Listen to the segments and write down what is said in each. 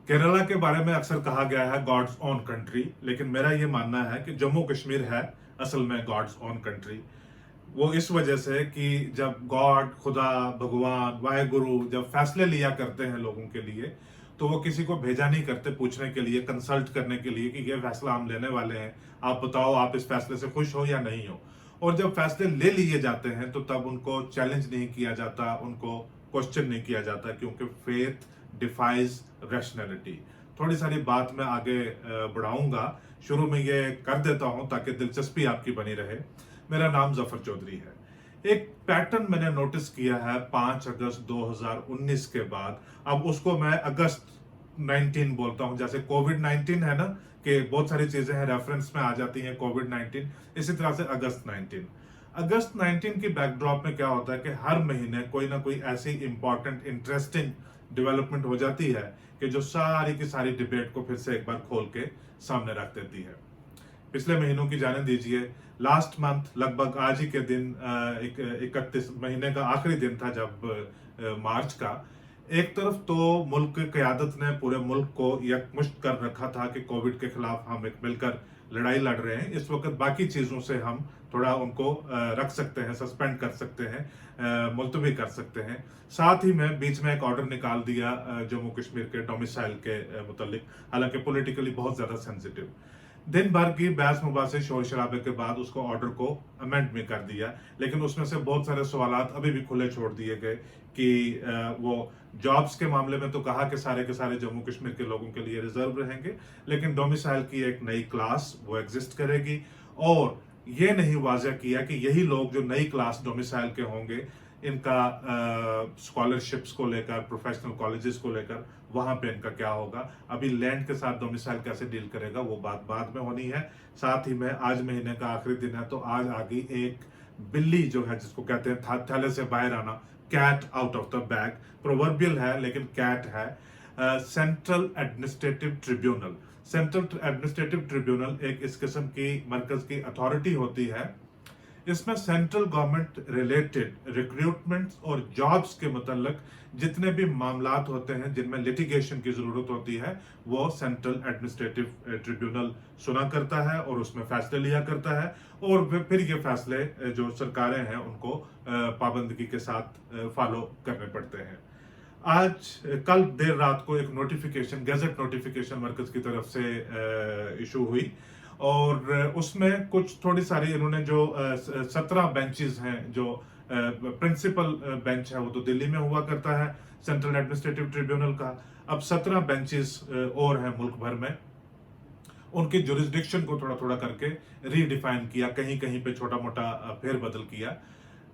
केरला के बारे में अक्सर कहा गया है गॉड्स ओन कंट्री, लेकिन मेरा ये मानना है कि जम्मू कश्मीर है असल में गॉड्स ओन कंट्री। वो इस वजह से कि जब गॉड, खुदा, भगवान, वाहेगुरु जब फैसले लिया करते हैं लोगों के लिए, तो वो किसी को भेजा नहीं करते पूछने के लिए, कंसल्ट करने के लिए कि ये फैसला हम लेने वाले हैं, आप बताओ आप इस फैसले से खुश हो या नहीं हो। और जब फैसले ले लिए जाते हैं तो तब उनको चैलेंज नहीं किया जाता, उनको क्वेश्चन नहीं किया जाता, क्योंकि फेथ डिफाइज रैशनैलिटी। थोड़ी सारी बात मैं आगे बढ़ाऊंगा, शुरू में ये कर देता हूं ताकि दिलचस्पी आपकी बनी रहे। मेरा नाम जफर चौधरी है। एक पैटर्न मैंने नोटिस किया है 5 अगस्त 2019 के बाद, अब उसको मैं अगस्त 19 बोलता हूं। जैसे कोविड 19 है ना, कि बहुत सारी चीजें हैं रेफरेंस में आ जाती हैं कोविड 19, इसी तरह से अगस्त 19। अगस्त 19 की बैकड्रॉप में क्या होता है कि हर महीने कोई ना कोई ऐसी इंपॉर्टेंट इंटरेस्टिंग डेवलपमेंट हो जाती है कि जो सारी की सारी डिबेट को फिर से एक बार खोल के सामने रख देती है। पिछले महीनों की जाने दीजिए, लास्ट मंथ लगभग आज ही के दिन 31 महीने का आखिरी दिन था जब मार्च का, एक तरफ तो मुल्क की क़यादत ने पूरे मुल्क को यकमुश्त कर रखा था कि कोविड के खिलाफ हम एक मिलकर लड़ाई लड़ रहे हैं। इस वक्त बाकी चीज़ों से हम थोड़ा उनको रख सकते हैं, सस्पेंड कर सकते हैं, मुलतवी कर सकते हैं। साथ ही में बीच में एक ऑर्डर निकाल दिया जम्मू कश्मीर के डोमिसाइल के मुतल्लिक, हालांकि पॉलिटिकली बहुत ज़्यादा सेंसिटिव। दिन भर की बहस मुबासे शोर शराबे के बाद उसको ऑर्डर को अमेंड में कर दिया, लेकिन उसमें से बहुत सारे सवालात अभी भी खुले छोड़ दिए गए कि वो जॉब्स के मामले में तो कहा कि सारे के सारे जम्मू कश्मीर के लोगों के लिए रिजर्व रहेंगे, लेकिन डोमिसाइल की एक नई क्लास वो एग्जिस्ट करेगी। और ये नहीं वाज़ह किया कि यही लोग जो नई क्लास डोमिसाइल के होंगे, इनका स्कॉलरशिप्स को लेकर, प्रोफेशनल कॉलेजेस को लेकर वहां पे इनका क्या होगा। अभी लैंड के साथ डोमिसाइल कैसे डील करेगा वो बात बाद में होनी है। साथ ही में आज महीने का आखिरी दिन है, तो आज आ गई एक बिल्ली जो है, जिसको कहते हैं थैले से बाहर आना, cat out of the bag. Proverbial है लेकिन कैट है। Central administrative tribunal. Central administrative tribunal एक इस किस्म की मरकज की अथॉरिटी होती है। इसमें सेंट्रल गवर्नमेंट रिलेटेड रिक्रूटमेंट्स और जॉब्स के मतलब जितने भी मामलात होते हैं जिनमें लिटिगेशन की जरूरत होती है, वो सेंट्रल एडमिनिस्ट्रेटिव ट्रिब्यूनल सुना करता है और उसमें फैसले लिया करता है। और फिर ये फैसले जो सरकारें हैं उनको पाबंदगी के साथ फॉलो करने पड़ते हैं। आज कल देर रात को एक नोटिफिकेशन, गैजेट नोटिफिकेशन मरकज की तरफ से इशू हुई, और उसमें कुछ थोड़ी सारी इन्होंने जो 17 बेंचेस हैं, जो प्रिंसिपल बेंच है वो तो दिल्ली में हुआ करता है सेंट्रल एडमिनिस्ट्रेटिव ट्रिब्यूनल का, अब 17 बेंचेस और हैं मुल्क भर में। उनकी जुरिस्डिक्शन को थोड़ा थोड़ा करके रीडिफाइन किया, कहीं कहीं पे छोटा मोटा फेरबदल किया।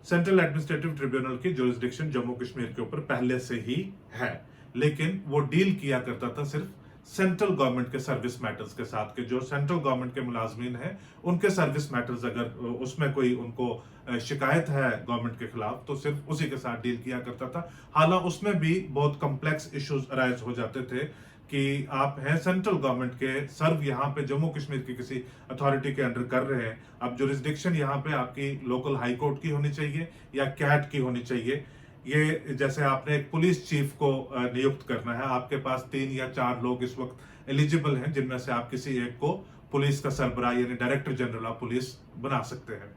सेंट्रल एडमिनिस्ट्रेटिव ट्रिब्यूनल की जुरिस्डिक्शन जम्मू कश्मीर के ऊपर पहले से ही है, लेकिन वो डील किया करता था सिर्फ सेंट्रल गवर्नमेंट के सर्विस मैटर्स के साथ, के जो सेंट्रल गवर्नमेंट के मुलाजमीन हैं उनके सर्विस मैटर्स, अगर उसमें कोई उनको शिकायत है गवर्नमेंट के खिलाफ, तो सिर्फ उसी के साथ डील किया करता था। हालांकि उसमें भी बहुत कॉम्प्लेक्स इश्यूज अराइज हो जाते थे कि आप हैं सेंट्रल गवर्नमेंट के, सर्व यहाँ पे जम्मू कश्मीर की किसी अथॉरिटी के अंडर कर रहे हैं, अब जुरिस्डिक्शन यहाँ पे आपकी लोकल हाई कोर्ट की होनी चाहिए या कैट की होनी चाहिए। ये जैसे आपने एक पुलिस चीफ को नियुक्त करना है, आपके पास 3 या 4 लोग इस वक्त एलिजिबल हैं जिनमें से आप किसी एक को पुलिस का सरबराह यानी डायरेक्टर जनरल ऑफ पुलिस बना सकते हैं।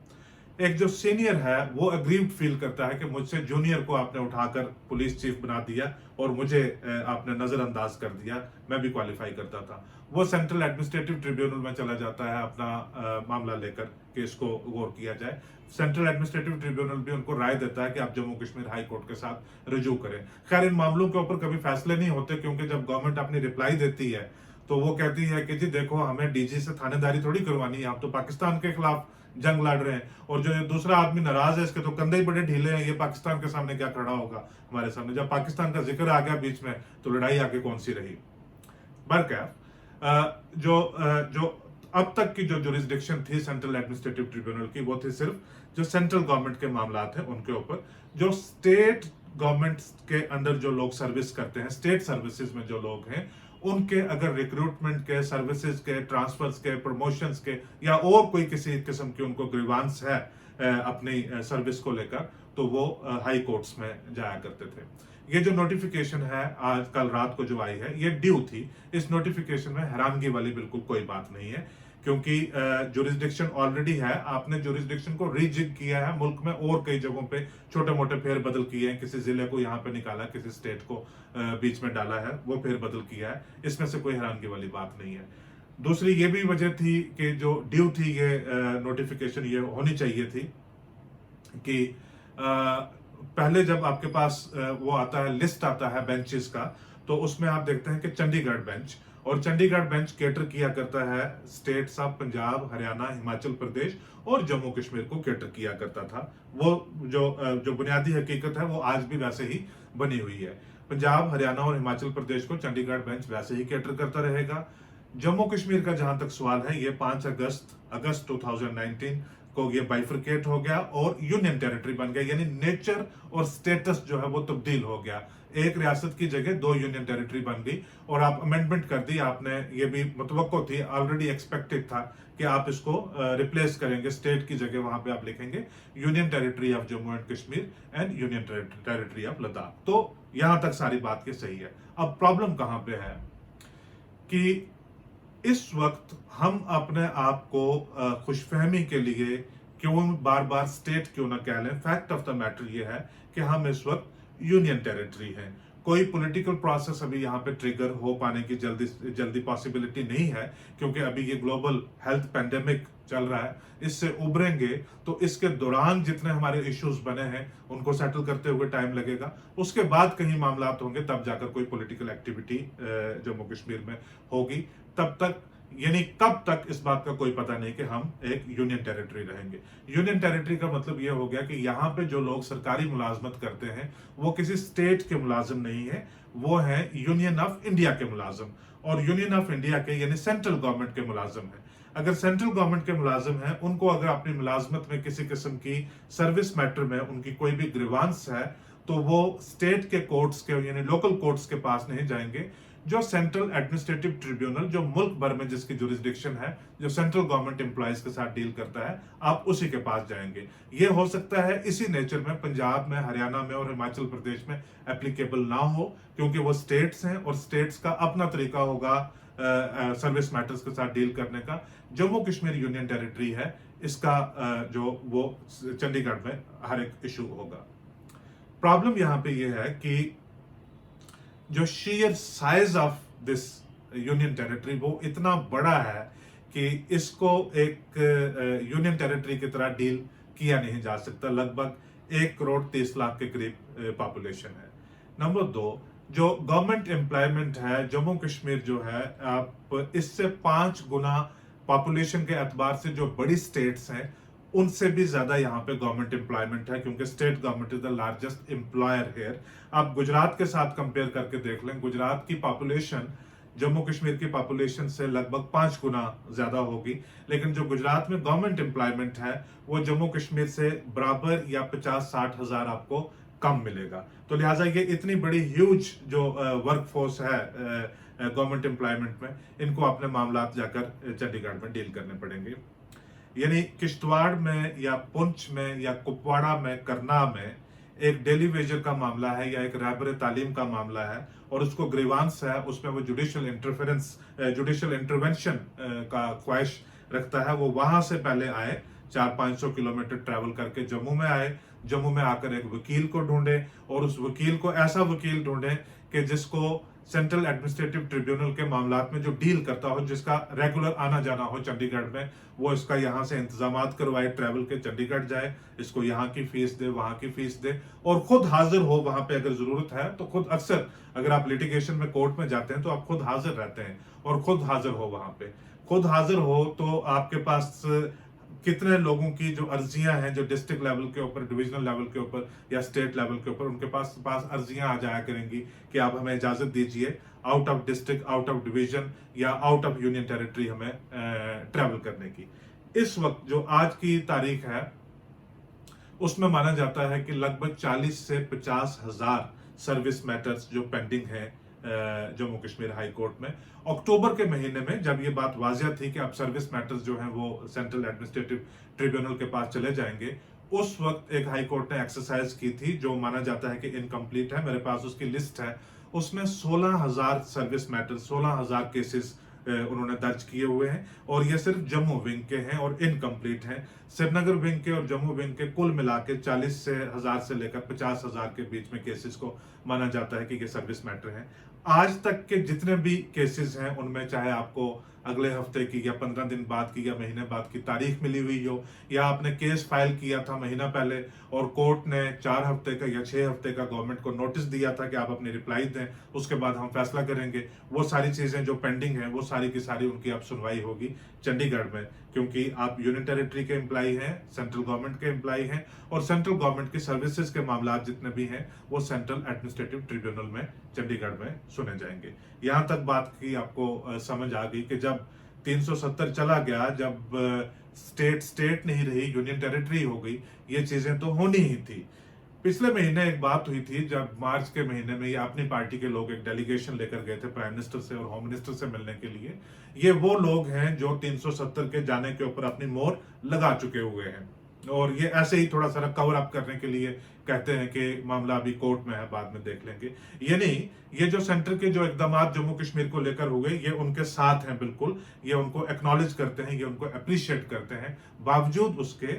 एक जो सीनियर है वो अग्रीव्ड फील करता है कि मुझसे जूनियर को आपने उठाकर पुलिस चीफ बना दिया और मुझे आपने नजरअंदाज कर दिया, मैं भी क्वालिफाई करता था। वो सेंट्रल एडमिनिस्ट्रेटिव ट्रिब्यूनल में चला जाता है अपना मामला लेकर कि इसको गौर किया जाए। सेंट्रल एडमिनिस्ट्रेटिव ट्रिब्यूनल भी उनको राय देता है कि आप जम्मू कश्मीर हाई कोर्ट के साथ रुजू करें। खैर इन मामलों के ऊपर कभी फैसले नहीं होते, क्योंकि जब गवर्नमेंट अपनी रिप्लाई देती है तो वो कहती है कि जी देखो, हमें डीजी से थानेदारी थोड़ी करवानी है, आप तो पाकिस्तान के खिलाफ जंग लड़ रहे हैं, और जो दूसरा आदमी नाराज है इसके तो कंधे ही बड़े ढीले हैं, ये पाकिस्तान के सामने क्या खड़ा होगा हमारे सामने। जब पाकिस्तान का जिक्र आ गया बीच में तो लड़ाई आगे कौन सी रही। बरकैफ जो अब तक की जो जुरिस्डिक्शन थी सेंट्रल एडमिनिस्ट्रेटिव ट्रिब्यूनल की, वो थी सिर्फ जो सेंट्रल गवर्नमेंट के मामलात हैं उनके ऊपर। जो स्टेट गवर्नमेंट के अंदर जो लोग सर्विस करते हैं, स्टेट सर्विसेज में जो लोग हैं, उनके अगर रिक्रूटमेंट के, सर्विसेज के, ट्रांसफर्स के, प्रमोशंस के या और कोई किसी किस्म की उनको ग्रीवांस है अपनी सर्विस को लेकर, तो वो हाई कोर्ट्स में जाया करते थे। ये जो नोटिफिकेशन है आज कल रात को जो आई है, ये ड्यू थी। इस नोटिफिकेशन में हैरानगी वाली बिल्कुल कोई बात नहीं है, क्योंकि जुरिस्डिक्शन ऑलरेडी है। आपने जुरिस्डिक्शन को रीजिग किया है मुल्क में, और कई जगहों पे छोटे मोटे फेरबदल किए हैं, किसी जिले को यहाँ पे निकाला, किसी स्टेट को बीच में डाला है, वो फेरबदल किया है। इसमें से कोई हैरानगी वाली बात नहीं है। दूसरी ये भी वजह थी कि जो ड्यू थी ये नोटिफिकेशन, ये होनी चाहिए थी कि पहले जब आपके पास वो आता है, लिस्ट आता है बेंचेस का, तो उसमें आप देखते हैं कि चंडीगढ़ बेंच, और चंडीगढ़ बेंच केटर किया करता है स्टेट्स ऑफ पंजाब, हरियाणा, हिमाचल प्रदेश और जम्मू कश्मीर को केटर किया करता था। वो जो बुनियादी हकीकत है वो आज भी वैसे ही बनी हुई है। पंजाब, हरियाणा और हिमाचल प्रदेश को चंडीगढ़ बेंच वैसे ही केटर करता रहेगा। जम्मू कश्मीर का जहां तक सवाल है, ये 5 अगस्त 2019 को ये बाइफरकेट हो गया और यूनियन टेरिटरी बन गया, यानी नेचर और स्टेटस जो है वो तब्दील हो गया। एक रियासत की जगह 2 यूनियन टेरिटरी बन गई, और आप अमेंडमेंट कर दी आपने। ये भी मुतवक्को थी, ऑलरेडी एक्सपेक्टेड था कि आप इसको रिप्लेस करेंगे, स्टेट की जगह वहां पे आप लिखेंगे union territory of Jammu and Kashmir and union territory of Ladakh. तो यहां तक सारी बात की सही है। अब प्रॉब्लम कहां पे है कि इस वक्त हम अपने आप को खुशफहमी के लिए क्यों बार बार स्टेट क्यों ना कह लें, फैक्ट ऑफ द मैटर ये है कि हम इस वक्त यूनियन टेरिटरी है। कोई पॉलिटिकल प्रोसेस अभी यहाँ पे ट्रिगर हो पाने की जल्दी पॉसिबिलिटी नहीं है, क्योंकि अभी ये ग्लोबल हेल्थ पेंडेमिक चल रहा है। इससे उभरेंगे तो इसके दौरान जितने हमारे इश्यूज बने हैं उनको सेटल करते हुए टाइम लगेगा। उसके बाद कहीं मामला होंगे, तब जाकर कोई पॉलिटिकल एक्टिविटी जम्मू कश्मीर में होगी। तब तक, यानी कब तक, इस बात का कोई पता नहीं कि हम एक यूनियन टेरिटरी रहेंगे। यूनियन टेरिटरी का मतलब यह हो गया कि यहाँ पे जो लोग सरकारी मुलाजमत करते हैं वो किसी स्टेट के मुलाजिम नहीं है, वो है यूनियन ऑफ इंडिया के मुलाजिम, और यूनियन ऑफ इंडिया के यानी सेंट्रल गवर्नमेंट के मुलाजिम है। अगर सेंट्रल गवर्नमेंट के मुलाजिम हैं, उनको अगर अपनी मुलाजमत में किसी किस्म की सर्विस मैटर में उनकी कोई भी ग्रीवांस है, तो वो स्टेट के कोर्ट्स के यानी लोकल कोर्ट्स के पास नहीं जाएंगे। जो सेंट्रल एडमिनिस्ट्रेटिव ट्रिब्यूनल, जो मुल्क भर में जिसकी जुरिस्डिक्शन है, जो सेंट्रल गवर्नमेंट एम्प्लॉइज के साथ डील करता है, आप उसी के पास जाएंगे। ये हो सकता है इसी नेचर में पंजाब में, हरियाणा में और हिमाचल प्रदेश में एप्लीकेबल ना हो, क्योंकि वो स्टेट्स हैं और स्टेट्स का अपना तरीका होगा सर्विस मैटर्स के साथ डील करने का। जम्मू कश्मीर यूनियन टेरिटरी है, इसका जो वो चंडीगढ़ में हर एक इशू होगा। प्रॉब्लम यहाँ पे ये है कि जो share size of this union territory वो इतना बड़ा है कि इसको एक यूनियन टेरिटरी की तरह डील किया नहीं जा सकता। लगभग 1,30,00,000 के करीब पॉपुलेशन है। नंबर 2, जो गवर्नमेंट एम्प्लॉयमेंट है, जम्मू कश्मीर जो है, आप इससे 5 गुना पॉपुलेशन के एतबार से जो बड़ी स्टेट्स हैं उनसे भी ज्यादा यहाँ पे गवर्नमेंट एम्प्लॉयमेंट है, क्योंकि state government is the largest employer here. आप गुजरात के साथ कंपेयर करके देख लें, गुजरात की पॉपुलेशन जम्मू कश्मीर की पॉपुलेशन से लगभग 5 गुना ज्यादा होगी, लेकिन जो गुजरात में गवर्नमेंट एम्प्लॉयमेंट है वो जम्मू कश्मीर से बराबर या 50-60 हजार आपको कम मिलेगा। तो लिहाजा ये इतनी बड़ी ह्यूज जो वर्क फोर्स है गवर्नमेंट एम्प्लॉयमेंट में, इनको अपने मामला जाकर चंडीगढ़ में डील करने पड़ेंगे। यानी किश्तवाड़ में या पुंछ में या कुपवाड़ा में, करना में एक डेली वेजर का मामला है या एक रहबर तालीम का मामला है और उसको ग्रीवांस है, उसमें वो जुडिशियल इंटरवेंशन का ख्वाहिश रखता है, वो वहां से पहले आए, 400-500 किलोमीटर ट्रैवल करके जम्मू में आए, जम्मू में आकर एक वकील को ढूंढे और उस वकील को ऐसा वकील ढूंढे कि जिसको सेंट्रल एडमिनिस्ट्रेटिव ट्रिब्यूनल के मामलात में जो डील करता हो, जिसका रेगुलर आना जाना हो चंडीगढ़ में, वो इसका यहाँ से इंतजामात करवाए, ट्रैवल के चंडीगढ़ जाए, इसको यहाँ की फीस दे, वहां की फीस दे और खुद हाजिर हो वहां पे अगर जरूरत है तो खुद। अक्सर अगर आप लिटिगेशन में कोर्ट में जाते हैं तो आप खुद हाजिर रहते हैं और खुद हाजिर हो वहां पे। खुद हाजिर हो तो आपके पास कितने लोगों की जो अर्जियां हैं, जो डिस्ट्रिक्ट लेवल के ऊपर, डिविजनल लेवल के ऊपर या स्टेट लेवल के ऊपर, उनके पास अर्जियां आ जाया करेंगी कि आप हमें इजाजत दीजिए out of district, out of division या आउट ऑफ यूनियन टेरिटरी हमें ट्रैवल करने की। इस वक्त जो आज की तारीख है उसमें माना जाता है कि लगभग 40 से 50 हजार सर्विस मैटर्स जो पेंडिंग है जम्मू कश्मीर हाई कोर्ट में। अक्टूबर के महीने में जब ये बात वाजिया थी कि अब सर्विस मैटर्स जो हैं वो सेंट्रल एडमिनिस्ट्रेटिव ट्रिब्यूनल के पास चले जाएंगे, उस वक्त एक हाई कोर्ट ने एक्सरसाइज की थी जो माना जाता है कि इनकम्प्लीट है, मेरे पास उसकी लिस्ट है। उसमें 16,000 सर्विस मैटर, 16,000 केसेस उन्होंने दर्ज किए हुए हैं, और ये सिर्फ जम्मू विंग के हैं और इनकम्प्लीट हैं। श्रीनगर विंग के और जम्मू विंग के कुल मिला के 40,000 से लेकर 50,000 के बीच में केसेस को माना जाता है कि ये सर्विस मैटर हैं। आज तक के जितने भी केसेस हैं उनमें चाहे आपको अगले हफ्ते की या 15 दिन बाद की या महीने बाद की तारीख मिली हुई हो, या आपने केस फाइल किया था महीना पहले और कोर्ट ने 4 हफ्ते का या 6 हफ्ते का गवर्नमेंट को नोटिस दिया था कि आप अपनी रिप्लाई दें, उसके बाद हम फैसला करेंगे, वो सारी चीजें जो पेंडिंग हैं वो सारी की सारी उनकी अब सुनवाई होगी चंडीगढ़ में। क्योंकि आप यूनियन टेरिटरी के एम्प्लाई हैं, सेंट्रल गवर्नमेंट के एम्प्लाई हैं, और सेंट्रल गवर्नमेंट की सर्विसेज के मामला जितने भी हैं वो सेंट्रल एडमिनिस्ट्रेटिव ट्रिब्यूनल में चंडीगढ़ में सुने जाएंगे। यहां तक बात की आपको समझ आ गई कि जब 370 चला गया, जब स्टेट स्टेट नहीं रही, यूनियन टेरिटरी हो गई, ये चीजें तो होनी ही थी। पिछले महीने एक बात हुई थी जब मार्च के महीने में ये अपनी पार्टी के लोग एक डेलीगेशन लेकर गए थे प्राइम मिनिस्टर से और होम मिनिस्टर से मिलने के लिए। ये वो लोग हैं जो 370 के जाने के ऊपर अपनी मोहर लगा चुके हुए हैं, और ये ऐसे ही थोड़ा सा कवर अप करने के लिए कहते हैं कि मामला अभी कोर्ट में है, बाद में देख लेंगे। ये नहीं, ये जो सेंटर के जो इकदाम जम्मू कश्मीर को लेकर हुए ये उनके साथ हैं बिल्कुल, ये उनको एक्नॉलेज करते हैं, ये उनको अप्रिशिएट करते हैं। बावजूद उसके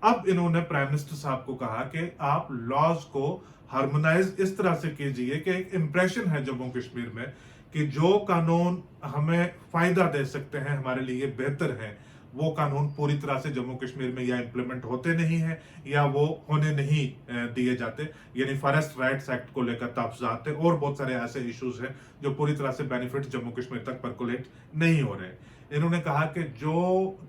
अब इन्होंने प्राइम मिनिस्टर साहब को कहा कि आप लॉज को हार्मोनाइज इस तरह से कीजिए कि एक इंप्रेशन है जम्मू कश्मीर में कि जो कानून हमें फायदा दे सकते हैं, हमारे लिए बेहतर है, वो कानून पूरी तरह से जम्मू कश्मीर में या इंप्लीमेंट होते नहीं है या वो होने नहीं दिए जाते। यानी फॉरेस्ट राइट्स एक्ट को लेकर तहफात है और बहुत सारे ऐसे इश्यूज हैं जो पूरी तरह से बेनिफिट जम्मू कश्मीर तक परकोलेट नहीं हो रहे। इन्होंने कहा कि जो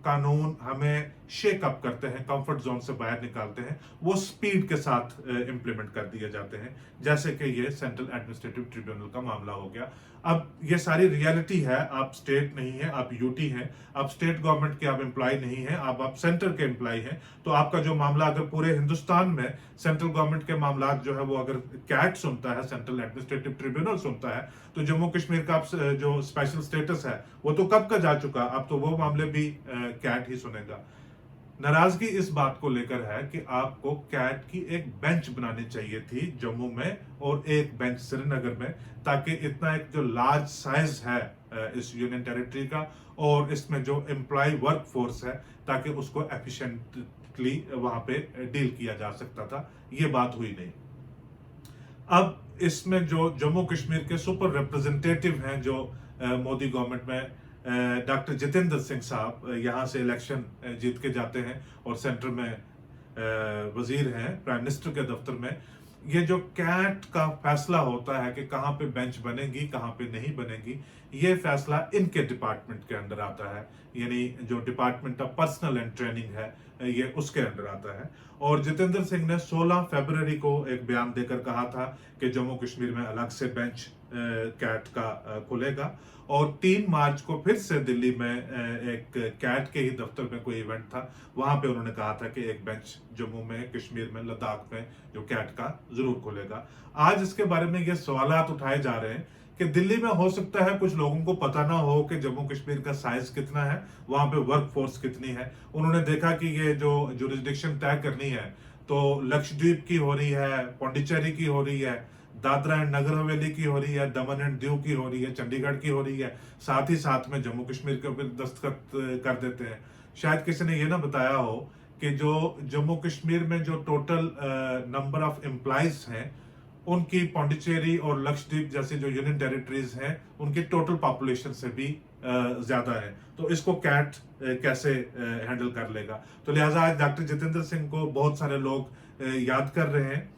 कानून हमें शेक अप करते हैं, कंफर्ट जोन से बाहर निकालते हैं, वो स्पीड के साथ इंप्लीमेंट कर दिए जाते हैं, जैसे कि ये सेंट्रल एडमिनिस्ट्रेटिव ट्रिब्यूनल का मामला हो गया। अब ये सारी रियलिटी है, आप स्टेट नहीं है, आप यूटी हैं, आप स्टेट गवर्नमेंट के आप एम्प्लॉय नहीं है, आप सेंटर के एम्प्लॉय हैं। तो आपका जो मामला अगर पूरे हिंदुस्तान में सेंट्रल गवर्नमेंट के मामला जो है वो अगर कैट सुनता है, सेंट्रल एडमिनिस्ट्रेटिव ट्रिब्यूनल सुनता है, तो जम्मू कश्मीर का जो स्पेशल स्टेटस है वो तो कब का जा चुका, अब तो वो मामले भी कैट ही सुनेगा। नाराजगी इस बात को लेकर है कि आपको कैट की एक बेंच बनानी चाहिए थी जम्मू में और एक बेंच श्रीनगर में, ताकि इतना एक जो लार्ज साइज है इस यूनियन टेरिटरी का और इसमें जो एम्प्लॉय वर्क फोर्स है, ताकि उसको एफिशिएंटली वहां पे डील किया जा सकता था। ये बात हुई नहीं। अब इसमें जो जम्मू कश्मीर के सुपर रिप्रेजेंटेटिव हैं जो मोदी गवर्नमेंट में, डॉक्टर जितेंद्र सिंह साहब यहाँ से इलेक्शन जीत के जाते हैं और सेंटर में वजीर हैं प्राइम मिनिस्टर के दफ्तर में। ये जो कैट का फैसला होता है कि कहाँ पे बेंच बनेगी कहाँ पे नहीं बनेगी, ये फैसला इनके डिपार्टमेंट के अंदर आता है, यानी जो department of personal and training है ये उसके अंदर आता है। और जितेंद्र सिंह ने 16 फरवरी को एक बयान देकर कहा था कि जम्मू कश्मीर में अलग से बेंच कैट का खुलेगा, और 3 मार्च को फिर से दिल्ली में एक कैट के ही दफ्तर में कोई इवेंट था, वहां पे उन्होंने कहा था कि एक बेंच जम्मू में, कश्मीर में, लद्दाख में जो कैट का जरूर खुलेगा। आज इसके बारे में ये सवालात उठाए जा रहे हैं कि दिल्ली में हो सकता है कुछ लोगों को पता ना हो कि जम्मू कश्मीर का साइज कितना है, वहां पे वर्क फोर्स कितनी है। उन्होंने देखा कि ये जो जुरिस्डिक्शन तय करनी है तो लक्षद्वीप की हो रही है, पौंडीचेरी की हो रही है, दादरा एंड नगर हवेली की हो रही है, दमन एंड दीव की हो रही है, चंडीगढ़ की हो रही है, साथ ही साथ में जम्मू कश्मीर के ऊपर दस्तखत कर देते हैं। शायद किसी ने ये ना बताया हो कि जो जम्मू कश्मीर में जो टोटल नंबर ऑफ एम्प्लॉयज हैं उनकी पौंडीचेरी और लक्षद्वीप जैसे जो यूनियन टेरिटरीज हैं उनकी टोटल पॉपुलेशन से भी ज्यादा है। तो इसको कैट कैसे हैंडल कर लेगा। तो लिहाजा आज डॉक्टर जितेंद्र सिंह को बहुत सारे लोग याद कर रहे हैं,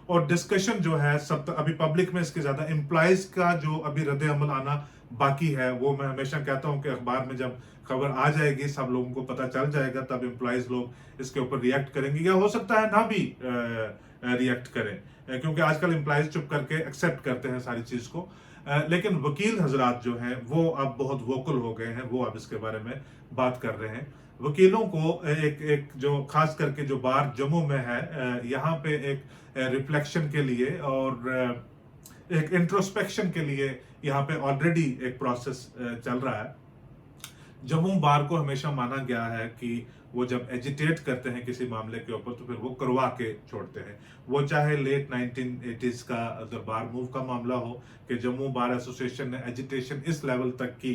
और डिस्कशन जो है सब अभी पब्लिक में इसके ज्यादा एम्प्लॉयज का जो अभी रद्द अमल आना बाकी है। वो मैं हमेशा कहता हूं कि अखबार में जब खबर आ जाएगी, सब लोगों को पता चल जाएगा, तब एम्प्लॉयज लोग इसके ऊपर रिएक्ट करेंगे, या हो सकता है ना भी रिएक्ट करें, क्योंकि आजकल एम्प्लॉयज चुप करके एक्सेप्ट करते हैं सारी चीज को। लेकिन वकील हजरात जो हैं वो अब बहुत वोकल हो गए हैं, वो अब इसके बारे में बात कर रहे हैं। वकीलों को एक जो खास करके जो बार जम्मू में है, यहाँ पे एक रिफ्लेक्शन के लिए और एक इंट्रोस्पेक्शन के लिए यहाँ पे ऑलरेडी एक प्रोसेस चल रहा है, जम्मू बार को हमेशा माना गया है कि वो जब एजिटेट करते हैं किसी मामले के ऊपर तो फिर वो करवा के छोड़ते हैं। वो चाहे लेट 1980s का दरबार मूव का मामला हो कि जम्मू बार एसोसिएशन ने एजिटेशन इस लेवल तक की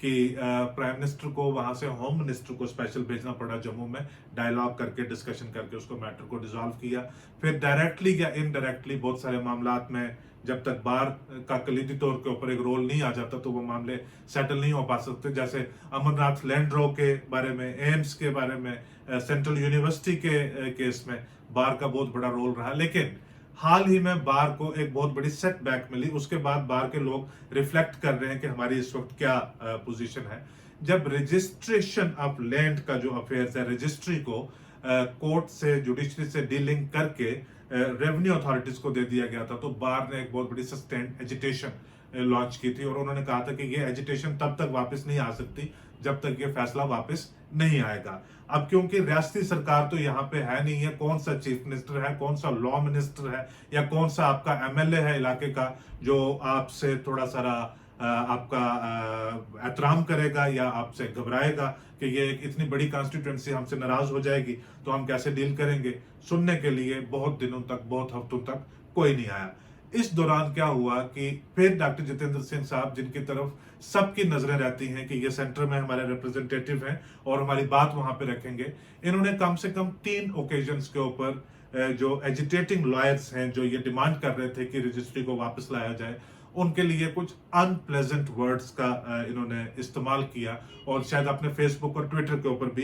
कि प्राइम मिनिस्टर को वहां से होम मिनिस्टर को स्पेशल भेजना पड़ा जम्मू में, डायलॉग करके डिस्कशन करके उसको मैटर को डिसॉल्व किया। फिर डायरेक्टली या इनडायरेक्टली बहुत सारे मामलात में जब तक बार का कलीदी तौर के ऊपर एक रोल नहीं आ जाता तो वो मामले सेटल नहीं हो पा सकते। जैसे अमरनाथ लैंड रो के बारे में, एम्स के बारे में, सेंट्रल यूनिवर्सिटी के केस में बार का बहुत बड़ा रोल रहा। लेकिन हाल ही में बार को एक बहुत बड़ी सेटबैक मिली, उसके बाद बार के लोग रिफ्लेक्ट कर रहे हैं कि हमारी इस वक्त क्या पोजीशन है। जब रजिस्ट्रेशन ऑफ लैंड का जो अफेयर्स है, रजिस्ट्री को कोर्ट से जुडिशरी से डीलिंग करके रेवेन्यू अथॉरिटीज को दे दिया गया था, तो बार ने एक बहुत बड़ी सस्टेन्ड एजिटेशन लॉन्च की थी और उन्होंने कहा था कि ये एजिटेशन तब तक वापस नहीं आ सकती जब तक ये फैसला वापस नहीं आएगा। अब क्योंकि रियासती सरकार तो यहाँ पे है नहीं है, कौन सा चीफ मिनिस्टर है, कौन सा लॉ मिनिस्टर है, या कौन सा आपका एमएलए है इलाके का जो आपसे थोड़ा सारा आपका एहतराम करेगा या आपसे घबराएगा कि ये एक इतनी बड़ी कॉन्स्टिट्यूएंसी हमसे नाराज हो जाएगी तो हम कैसे डील करेंगे। सुनने के लिए बहुत दिनों तक, बहुत हफ्तों तक कोई नहीं आया। इस दौरान क्या हुआ कि फिर डॉक्टर जितेंद्र सिंह साहब, जिनकी तरफ सबकी नजरें रहती हैं कि ये सेंटर में हमारे रिप्रेजेंटेटिव हैं और हमारी बात वहां पे रखेंगे, इन्होंने कम से कम 3 ओकेजन्स के ऊपर जो एजिटेटिंग लॉयर्स हैं जो ये डिमांड कर रहे थे कि रजिस्ट्री को वापस लाया जाए, उनके लिए कुछ अनप्लेजेंट वर्ड्स का इन्होंने इस्तेमाल किया और शायद अपने फेसबुक और ट्विटर के ऊपर भी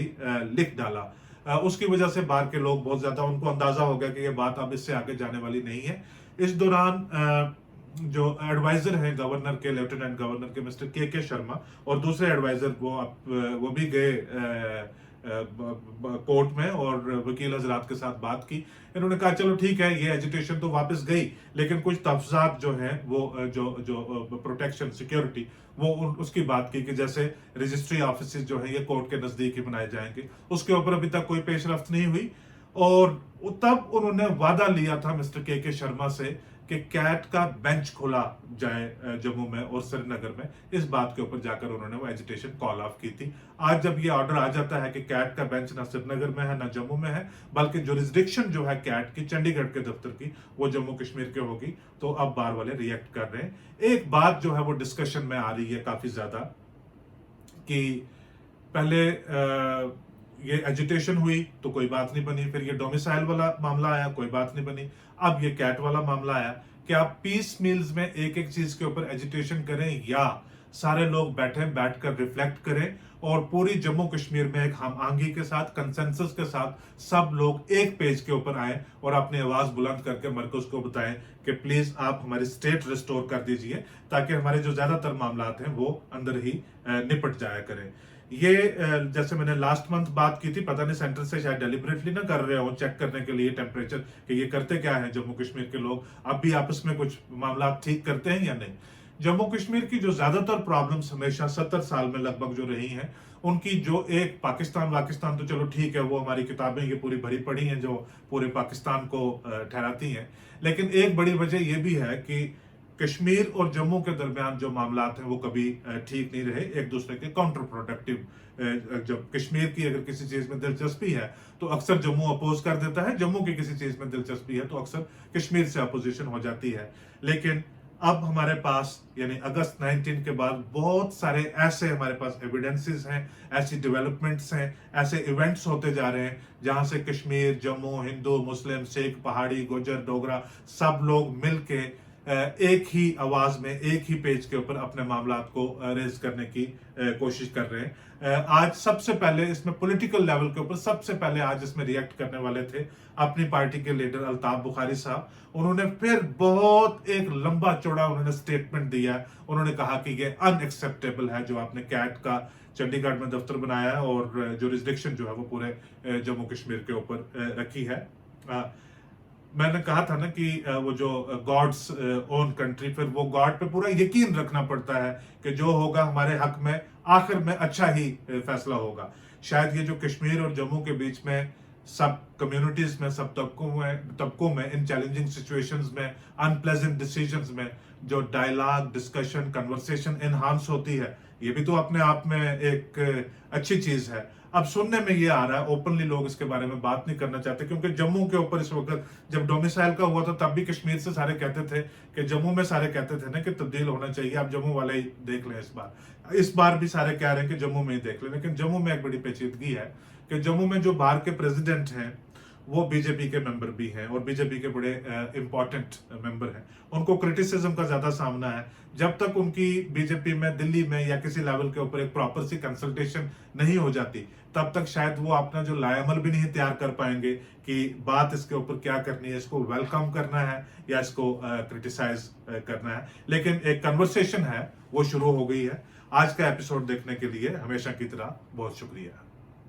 लिख डाला। उसकी वजह से बाहर के लोग बहुत ज्यादा, उनको अंदाजा हो गया कि ये बात अब इससे आगे जाने वाली नहीं है। इस दौरान जो एडवाइजर हैं गवर्नर के, लेफ्टिनेंट गवर्नर के मिस्टर के शर्मा, और दूसरे एडवाइजर वो भी गए कोर्ट में और वकील हजरात के साथ बात की। इन्होंने कहा चलो ठीक है, ये एजुटेशन तो वापस गई, लेकिन कुछ तहफात जो हैं वो जो प्रोटेक्शन सिक्योरिटी वो उसकी बात की कि जैसे रजिस्ट्री ऑफिस जो है ये कोर्ट के नजदीक ही बनाए जाएंगे। उसके ऊपर अभी तक कोई पेशरफ्त नहीं हुई और तब उन्होंने वादा लिया था मिस्टर के शर्मा से कि कैट का बेंच खोला जाए जम्मू में और श्रीनगर में। इस बात के ऊपर जाकर उन्होंने वो एजिटेशन कॉल ऑफ की थी। आज जब ये ऑर्डर आ जाता है कि कैट का बेंच ना श्रीनगर में है ना जम्मू में है, बल्कि जुरिस्डिक्शन जो है कैट की चंडीगढ़ के दफ्तर की वो जम्मू कश्मीर के होगी, तो अब बार वाले रिएक्ट कर रहे हैं। एक बात जो है वो डिस्कशन में आ रही है काफी ज्यादा कि पहले ये एजुटेशन हुई तो कोई बात नहीं बनी, फिर ये डोमिसाइल वाला मामला आया, कोई बात नहीं बनी, अब ये कैट वाला मामला आया कि आप पीस मील्स में एक एक चीज के ऊपर एजुटेशन करें या सारे लोग बैठकर रिफ्लेक्ट करें और पूरी जम्मू कश्मीर में एक हम आंगी के साथ, कंसेंसस के साथ सब लोग एक पेज के ऊपर आए और अपनी आवाज बुलंद करके मरकज को बताएं कि प्लीज आप हमारी स्टेट रिस्टोर कर दीजिए ताकि हमारे जो ज्यादातर मामला हैं वो अंदर ही निपट जाया करें। ये जैसे मैंने लास्ट मंथ बात की थी, पता नहीं सेंटर से शायद डेलिबरेटली ना कर रहे हो चेक करने के लिए टेम्परेचर कि ये करते क्या है जम्मू कश्मीर के लोग, अब भी आपस में कुछ मामला ठीक करते हैं या नहीं। जम्मू कश्मीर की जो ज्यादातर प्रॉब्लम्स हमेशा 70 साल में लगभग जो रही हैं, उनकी जो एक पाकिस्तान तो चलो ठीक है, वो हमारी किताबें ये पूरी भरी पड़ी हैं जो पूरे पाकिस्तान को ठहराती हैं, लेकिन एक बड़ी वजह यह भी है कि कश्मीर और जम्मू के दरमियान जो मामलात हैं वो कभी ठीक नहीं रहे, एक दूसरे के काउंटर प्रोडक्टिव। जब कश्मीर की अगर किसी चीज में दिलचस्पी है तो अक्सर जम्मू अपोज कर देता है, जम्मू की किसी चीज में दिलचस्पी है तो अक्सर कश्मीर से अपोजिशन हो जाती है। लेकिन अब हमारे पास यानी अगस्त 19 के बाद बहुत सारे ऐसे हमारे पास एविडेंसेस हैं, ऐसी डेवलपमेंट्स हैं, ऐसे इवेंट्स होते जा रहे हैं जहां से कश्मीर, जम्मू, हिंदू, मुस्लिम, सिख, पहाड़ी, गुजर, डोगरा सब लोग मिलके एक ही आवाज में, एक ही पेज के ऊपर अपने मामलात को रेज करने की कोशिश कर रहे हैं। आज सबसे पहले इसमें पॉलिटिकल लेवल के ऊपर सबसे पहले आज इसमें रिएक्ट करने वाले थे अपनी पार्टी के लीडर अल्ताफ बुखारी साहब। उन्होंने फिर बहुत एक लंबा चौड़ा उन्होंने स्टेटमेंट दिया। उन्होंने कहा कि ये अनएक्सेप्टेबल है जो आपने कैट का चंडीगढ़ में दफ्तर बनाया है और जुरिस्डिक्शन जो है वो पूरे जम्मू कश्मीर के ऊपर रखी है। मैंने कहा था ना कि वो जो गॉड्स ओन कंट्री, फिर वो गॉड पे पूरा यकीन रखना पड़ता है कि जो होगा हमारे हक में आखिर में अच्छा ही फैसला होगा। शायद ये जो कश्मीर और जम्मू के बीच में सब कम्युनिटीज में, सब तबकों में इन चैलेंजिंग सिचुएशंस में, अनप्लेजेंट डिसीजंस में जो डायलॉग, डिस्कशन, कन्वर्सेशन एनहांस होती है, ये भी तो अपने आप में एक अच्छी चीज है। अब सुनने में ये आ रहा है, ओपनली लोग इसके बारे में बात नहीं करना चाहते, क्योंकि जम्मू के ऊपर इस वक्त जब डोमिसाइल का हुआ था तब भी कश्मीर से सारे कहते थे कि जम्मू में सारे कहते थे ना कि तब्दील होना चाहिए। आप जम्मू वाले ही देख लें, इस बार भी सारे कह रहे हैं कि जम्मू में ही देख लें। लेकिन जम्मू में एक बड़ी पेचीदगी है कि जम्मू में जो बाहर के प्रेसिडेंट हैं वो बीजेपी के मेंबर भी हैं और बीजेपी के बड़े इंपॉर्टेंट मेंबर हैं। उनको क्रिटिसिज्म का ज्यादा सामना है। जब तक उनकी बीजेपी में, दिल्ली में या किसी लेवल के ऊपर एक प्रॉपर सी कंसल्टेशन नहीं हो जाती, तब तक शायद वो अपना जो लाएमल भी नहीं तैयार कर पाएंगे कि बात इसके ऊपर क्या करनी है, इसको वेलकम करना है या इसको क्रिटिसाइज करना है। लेकिन एक कन्वर्सेशन है वो शुरू हो गई है। आज का एपिसोड देखने के लिए हमेशा की तरह बहुत शुक्रिया।